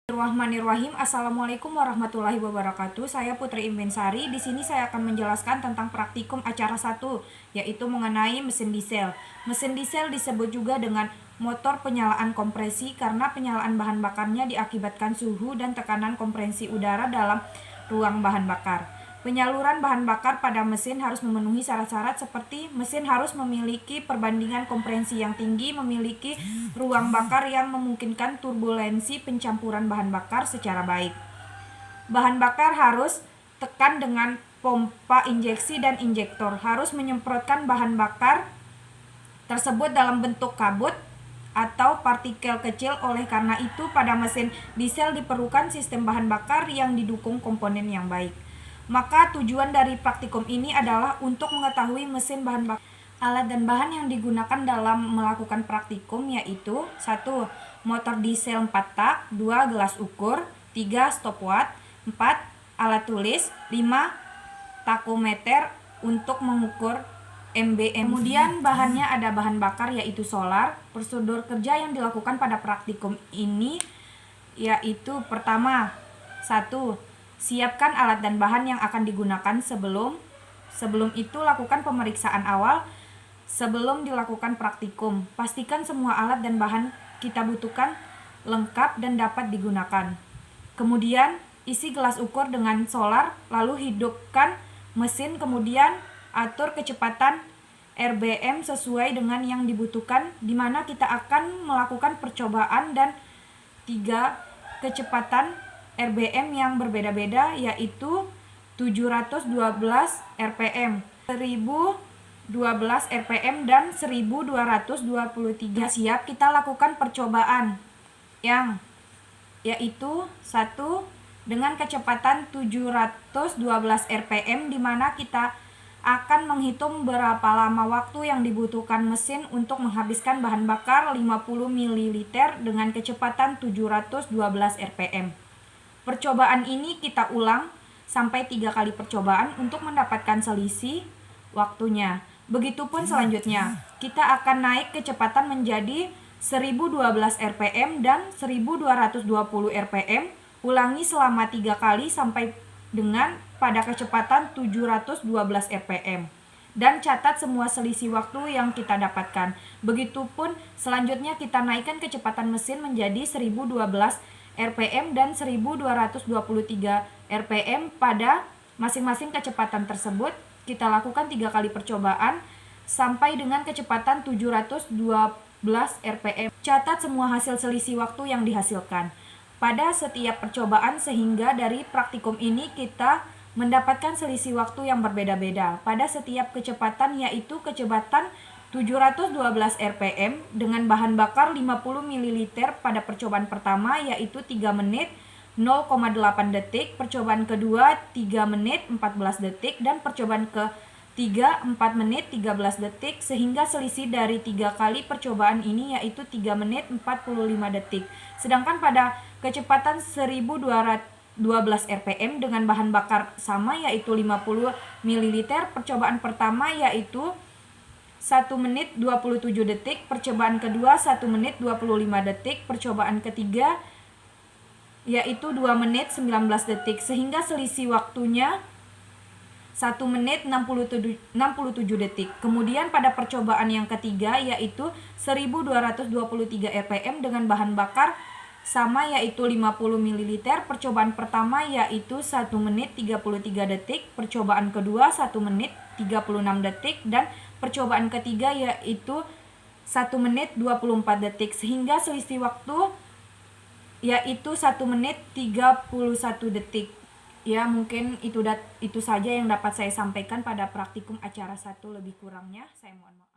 Bismillahirrahmanirrahim. Assalamualaikum warahmatullahi wabarakatuh. Saya Putri Imensari. Di sini saya akan menjelaskan tentang praktikum acara 1, yaitu mengenai mesin diesel. Mesin diesel disebut juga dengan motor penyalaan kompresi karena penyalaan bahan bakarnya diakibatkan suhu dan tekanan kompresi udara dalam ruang bahan bakar. Penyaluran bahan bakar pada mesin harus memenuhi syarat-syarat seperti mesin harus memiliki perbandingan kompresi yang tinggi, memiliki ruang bakar yang memungkinkan turbulensi pencampuran bahan bakar secara baik. Bahan bakar harus tekan dengan pompa injeksi dan injektor, harus menyemprotkan bahan bakar tersebut dalam bentuk kabut atau partikel kecil. Oleh karena itu, pada mesin diesel diperlukan sistem bahan bakar yang didukung komponen yang baik. Maka tujuan dari praktikum ini adalah untuk mengetahui mesin bahan bakar. Alat dan bahan yang digunakan dalam melakukan praktikum yaitu 1. Motor diesel 4 tak, 2. Gelas ukur, 3. Stopwatch, 4. Alat tulis, 5. Takometer untuk mengukur MBM. Kemudian bahannya ada bahan bakar yaitu solar. Prosedur kerja yang dilakukan pada praktikum ini yaitu pertama, 1. Siapkan alat dan bahan yang akan digunakan sebelum itu lakukan pemeriksaan awal sebelum dilakukan praktikum. Pastikan semua alat dan bahan kita butuhkan lengkap dan dapat digunakan. Kemudian isi gelas ukur dengan solar, lalu hidupkan mesin, kemudian atur kecepatan RPM sesuai dengan yang dibutuhkan, di mana kita akan melakukan percobaan dan 3 kecepatan RPM yang berbeda-beda yaitu 712 RPM, 1012 RPM, dan 1223. Siap, kita lakukan percobaan yang yaitu 1 dengan kecepatan 712 RPM, di mana kita akan menghitung berapa lama waktu yang dibutuhkan mesin untuk menghabiskan bahan bakar 50 ml dengan kecepatan 712 RPM. Percobaan ini kita ulang sampai 3 kali percobaan untuk mendapatkan selisih waktunya. Begitupun selanjutnya, kita akan naik kecepatan menjadi 1012 RPM dan 1220 RPM. Ulangi selama 3 kali sampai dengan pada kecepatan 712 RPM. Dan catat semua selisih waktu yang kita dapatkan. Begitupun selanjutnya kita naikkan kecepatan mesin menjadi 1012 RPM dan 1223 RPM. Pada masing-masing kecepatan tersebut kita lakukan 3 kali percobaan sampai dengan kecepatan 712 RPM. Catat semua hasil selisih waktu yang dihasilkan pada setiap percobaan, sehingga dari praktikum ini kita mendapatkan selisih waktu yang berbeda-beda pada setiap kecepatan, yaitu kecepatan 712 RPM dengan bahan bakar 50 ml pada percobaan pertama yaitu 3 menit 0,8 detik, percobaan kedua 3 menit 14 detik, dan percobaan ketiga 4 menit 13 detik, sehingga selisih dari 3 kali percobaan ini yaitu 3 menit 45 detik. Sedangkan pada kecepatan 1212 RPM dengan bahan bakar sama yaitu 50 ml, percobaan pertama yaitu 1 menit 27 detik, percobaan kedua 1 menit 25 detik, percobaan ketiga yaitu 2 menit 19 detik, sehingga selisih waktunya 1 menit 67 detik. Kemudian pada percobaan yang ketiga yaitu 1223 RPM dengan bahan bakar sama yaitu 50 ml, percobaan pertama yaitu 1 menit 33 detik, percobaan kedua 1 menit 36 detik, dan percobaan ketiga yaitu 1 menit 24 detik, sehingga selisih waktu yaitu 1 menit 31 detik. Ya, mungkin itu saja yang dapat saya sampaikan pada praktikum acara 1, lebih kurangnya saya mohon maaf.